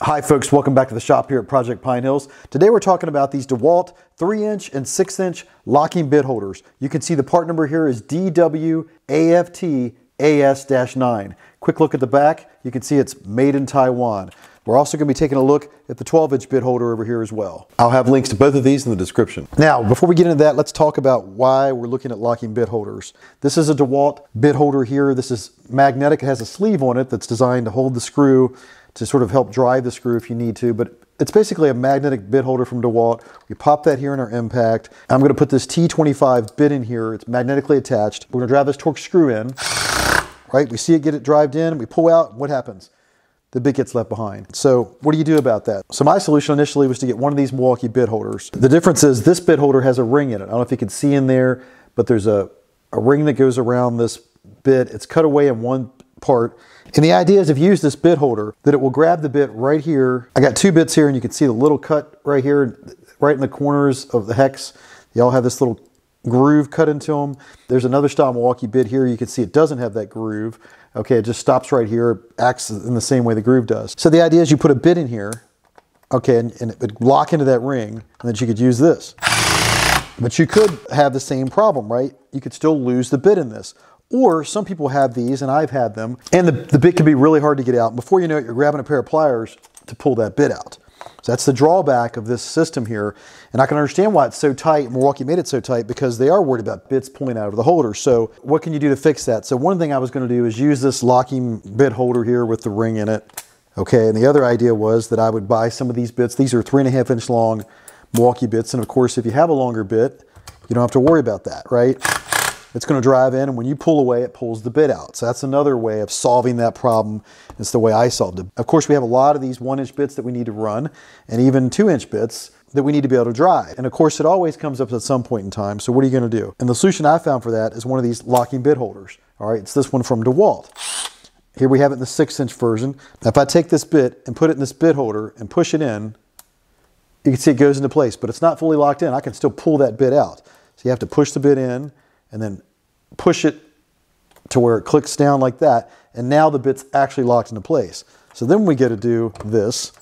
Hi folks, welcome back to the shop here at Project Pine Hills. Today we're talking about these DeWalt 3-inch and 6-inch locking bit holders. You can see the part number here is DWA3HLDFT AS-9. Quick look at the back, you can see it's made in Taiwan. We're also going to be taking a look at the 12-inch bit holder over here as well. I'll have links to both of these in the description. Now, before we get into that, let's talk about why we're looking at locking bit holders. This is a DeWalt bit holder here. This is magnetic. It has a sleeve on it that's designed to hold the screw to sort of help drive the screw if you need to, but it's basically a magnetic bit holder from DeWalt. We pop that here in our impact. I'm going to put this T25 bit in here. It's magnetically attached. We're going to drive this Torx screw in, right? We see it, get it drived in, we pull out, what happens? The bit gets left behind. So what do you do about that? So my solution initially was to get one of these Milwaukee bit holders. The difference is this bit holder has a ring in it. I don't know if you can see in there, but there's a ring that goes around this bit. It's cut away in one part. And the idea is if you use this bit holder, that it will grab the bit right here. I got two bits here and you can see the little cut right here, right in the corners of the hex. They all have this little groove cut into them. There's another style Milwaukee bit here. You can see it doesn't have that groove. Okay, it just stops right here, acts in the same way the groove does. So the idea is you put a bit in here, okay, and it would lock into that ring, and then you could use this. But you could have the same problem, right? You could still lose the bit in this. Or some people have these, and I've had them, and the bit can be really hard to get out. Before you know it, you're grabbing a pair of pliers to pull that bit out. So that's the drawback of this system here. And I can understand why it's so tight. Milwaukee made it so tight because they are worried about bits pulling out of the holder. So what can you do to fix that? So one thing I was going to do is use this locking bit holder here with the ring in it. Okay, and the other idea was that I would buy some of these bits. These are 3.5-inch long Milwaukee bits. And of course, if you have a longer bit, you don't have to worry about that, right? It's going to drive in, and when you pull away, it pulls the bit out. So that's another way of solving that problem. It's the way I solved it. Of course, we have a lot of these 1-inch bits that we need to run, and even 2-inch bits that we need to be able to drive. And of course, it always comes up at some point in time. So what are you going to do? And the solution I found for that is one of these locking bit holders. All right, it's this one from DeWalt. Here we have it in the 6-inch version. Now, if I take this bit and put it in this bit holder and push it in, you can see it goes into place, but it's not fully locked in. I can still pull that bit out. So you have to push the bit in, and then push it to where it clicks down like that, and now the bit's actually locked into place. So then we get to do this.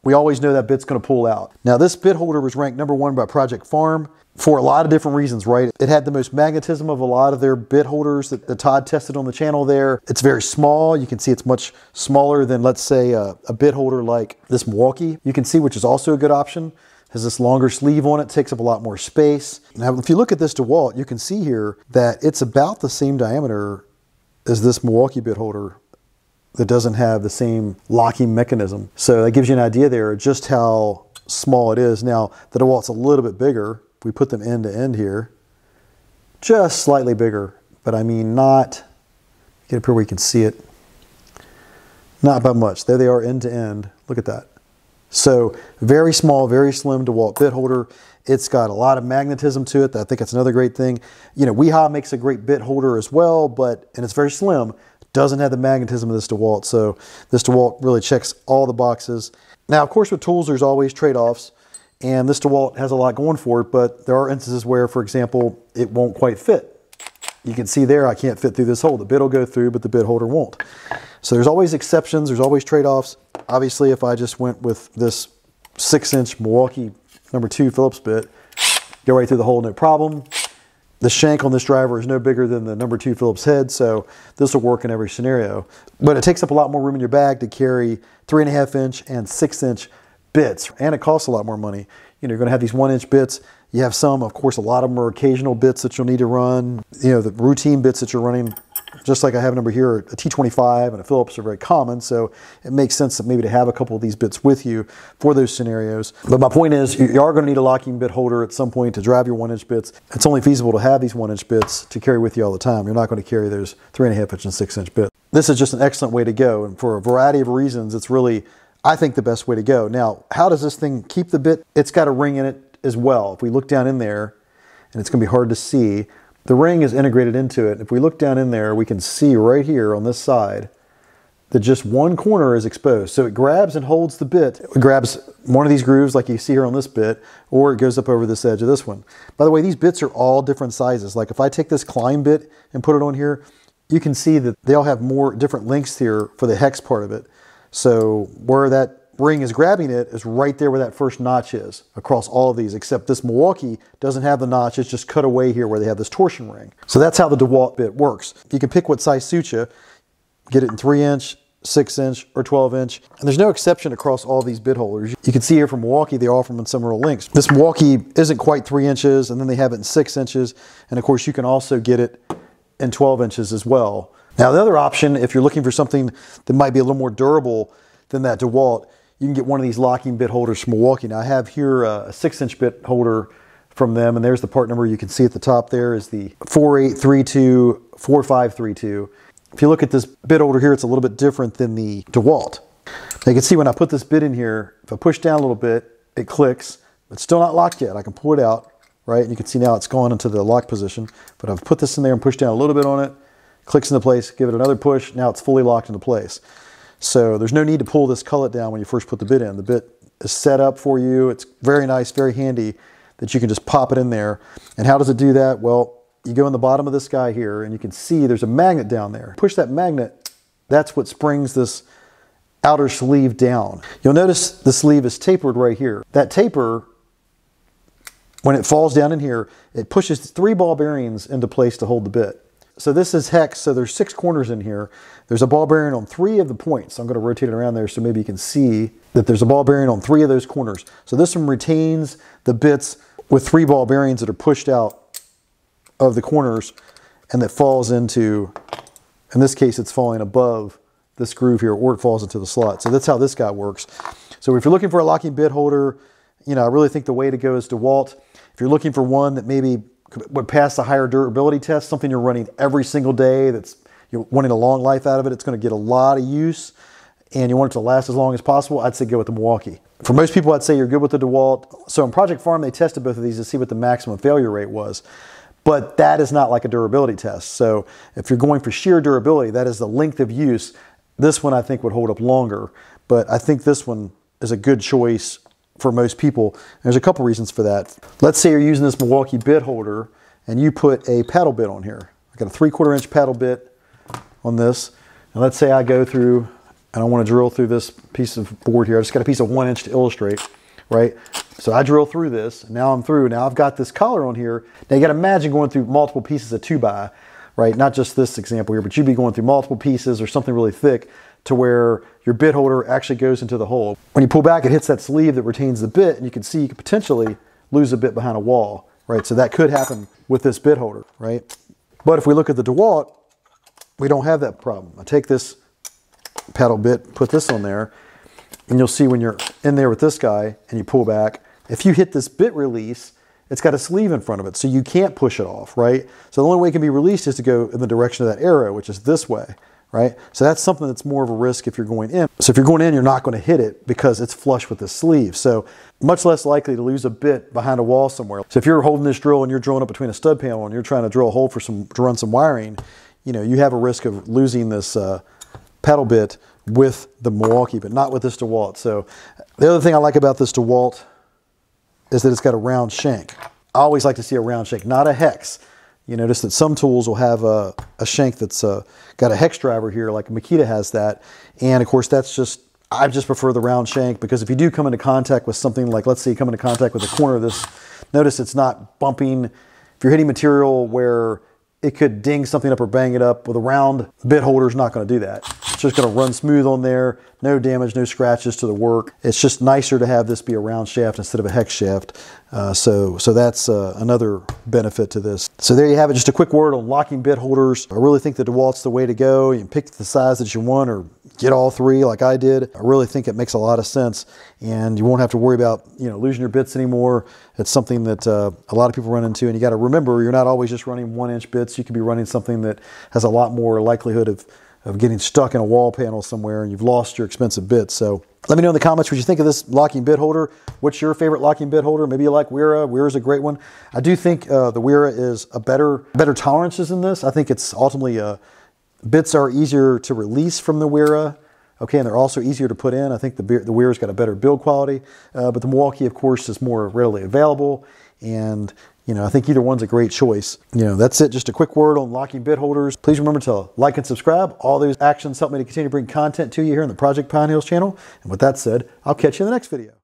We always know that bit's going to pull out. Now this bit holder was ranked #1 by Project Farm for a lot of different reasons, right? It had the most magnetism of a lot of their bit holders that Todd tested on the channel there. It's very small. You can see it's much smaller than, let's say, a bit holder like this Milwaukee. You can see, which is also a good option. Has this longer sleeve on it, takes up a lot more space. Now, if you look at this DeWalt, you can see here that it's about the same diameter as this Milwaukee bit holder that doesn't have the same locking mechanism. So that gives you an idea there just how small it is. Now, the DeWalt's a little bit bigger. We put them end to end here, just slightly bigger, but I mean not, get up here where you can see it, not by much. There they are end to end, look at that. So very small, very slim DeWalt bit holder. It's got a lot of magnetism to it. I think that's another great thing. You know, WeHa makes a great bit holder as well, and it's very slim. Doesn't have the magnetism of this DeWalt. So this DeWalt really checks all the boxes. Now, of course, with tools, there's always trade-offs, and this DeWalt has a lot going for it, but there are instances where, for example, it won't quite fit. You can see there, I can't fit through this hole. The bit will go through, but the bit holder won't. So there's always exceptions. There's always trade-offs. Obviously, if I just went with this 6-inch Milwaukee #2 Phillips bit, go right through the hole, no problem. The shank on this driver is no bigger than the #2 Phillips head, so this will work in every scenario. But it takes up a lot more room in your bag to carry 3.5-inch and 6-inch bits, and it costs a lot more money. You know, you're going to have these 1-inch bits. You have some, of course, a lot of them are occasional bits that you'll need to run. You know, the routine bits that you're running, just like I have a number here, a T25 and a Phillips are very common, so it makes sense that maybe to have a couple of these bits with you for those scenarios. But my point is, you are going to need a locking bit holder at some point to drive your 1-inch bits. It's only feasible to have these 1-inch bits to carry with you all the time. You're not going to carry those 3.5-inch and 6-inch bits. This is just an excellent way to go, and for a variety of reasons, it's really, I think, the best way to go. Now, how does this thing keep the bit? It's got a ring in it as well. If we look down in there, and it's going to be hard to see, the ring is integrated into it. If we look down in there, we can see right here on this side that just one corner is exposed. So it grabs and holds the bit. It grabs one of these grooves like you see here on this bit, or it goes up over this edge of this one. By the way, these bits are all different sizes. Like if I take this climb bit and put it on here, you can see that they all have more different lengths here for the hex part of it. So where that spring is grabbing it is right there where that first notch is across all of these, except this Milwaukee doesn't have the notch. It's just cut away here where they have this torsion ring. So that's how the DeWalt bit works. You can pick what size suits you, get it in 3-inch, 6-inch, or 12-inch. And there's no exception across all these bit holders. You can see here from Milwaukee, they offer them in similar lengths. This Milwaukee isn't quite 3 inches, and then they have it in 6 inches. And of course, you can also get it in 12 inches as well. Now, the other option, if you're looking for something that might be a little more durable than that DeWalt, you can get one of these locking bit holders from Milwaukee. Now, I have here a 6-inch bit holder from them, and there's the part number you can see at the top there is the 48324532. If you look at this bit holder here, it's a little bit different than the DeWalt. Now you can see when I put this bit in here, if I push down a little bit, it clicks. It's still not locked yet. I can pull it out, right? And you can see now it's gone into the lock position. But I've put this in there and pushed down a little bit on it, clicks into place, give it another push, now it's fully locked into place. So there's no need to pull this cullet down when you first put the bit in. The bit is set up for you. It's very nice, very handy that you can just pop it in there. And how does it do that? Well, you go in the bottom of this guy here and you can see there's a magnet down there. Push that magnet, that's what springs this outer sleeve down. You'll notice the sleeve is tapered right here. That taper, when it falls down in here, it pushes 3 ball bearings into place to hold the bit. So this is hex, so there's 6 corners in here. There's a ball bearing on 3 of the points. I'm gonna rotate it around there so maybe you can see that there's a ball bearing on 3 of those corners. So this one retains the bits with 3 ball bearings that are pushed out of the corners and that falls into, in this case, it's falling above this groove here, or it falls into the slot. So that's how this guy works. So if you're looking for a locking bit holder, you know, I really think the way to go is DeWalt. If you're looking for one that maybe would pass the higher durability test, something you're running every single day, that's you're wanting a long life out of it, it's going to get a lot of use, and you want it to last as long as possible, I'd say go with the Milwaukee. For most people, I'd say you're good with the DeWalt. So in Project Farm, they tested both of these to see what the maximum failure rate was. But that is not like a durability test. So if you're going for sheer durability, that is the length of use. This one I think would hold up longer, but I think this one is a good choice for most people. There's a couple reasons for that. Let's say you're using this Milwaukee bit holder and you put a paddle bit on here. I got a 3/4 inch paddle bit on this. And let's say I go through and I want to drill through this piece of board here. I just got a piece of 1 inch to illustrate, right? So I drill through this, and now I'm through. Now I've got this collar on here. Now you got to imagine going through multiple pieces of 2x, right? Not just this example here, but you'd be going through multiple pieces or something really thick to where your bit holder actually goes into the hole. When you pull back, it hits that sleeve that retains the bit, and you can see you could potentially lose a bit behind a wall, right? So that could happen with this bit holder, right? But if we look at the DeWalt, we don't have that problem. I take this paddle bit, put this on there, and you'll see when you're in there with this guy and you pull back, if you hit this bit release, it's got a sleeve in front of it, so you can't push it off, right? So the only way it can be released is to go in the direction of that arrow, which is this way, right? So that's something that's more of a risk if you're going in. So if you're going in, you're not going to hit it because it's flush with the sleeve. So much less likely to lose a bit behind a wall somewhere. So if you're holding this drill and you're drilling up between a stud panel and you're trying to drill a hole for to run some wiring, you know, you have a risk of losing this paddle bit with the Milwaukee, but not with this DeWalt. So the other thing I like about this DeWalt is that it's got a round shank. I always like to see a round shank, not a hex. You notice that some tools will have a shank that's got a hex driver here, like Makita has that. And of course, that's just, I just prefer the round shank because if you do come into contact with something like, let's say you come into contact with the corner of this, notice it's not bumping. If you're hitting material where it could ding something up or bang it up, with a round bit holder is not going to do that. It's just going to run smooth on there, no damage, no scratches to the work. It's just nicer to have this be a round shaft instead of a hex shaft. So that's another benefit to this. So there you have it, just a quick word on locking bit holders. I really think the DeWalt's the way to go. You can pick the size that you want or get all 3 like I did. I really think it makes a lot of sense, and you won't have to worry about, you know, losing your bits anymore. It's something that a lot of people run into, and you got to remember you're not always just running 1 inch bits. You could be running something that has a lot more likelihood of getting stuck in a wall panel somewhere and you've lost your expensive bits. So let me know in the comments what you think of this locking bit holder. What's your favorite locking bit holder? Maybe you like Wera. Wera's a great one. I do think the Wera is a better tolerances than this. I think it's ultimately bits are easier to release from the Wera. Okay, and they're also easier to put in. I think the Wera's got a better build quality, but the Milwaukee, of course, is more readily available. And I think either one's a great choice. That's it. Just a quick word on locking bit holders. Please remember to like and subscribe. All those actions help me to continue to bring content to you here on the Project Pine Hills channel. And with that said, I'll catch you in the next video.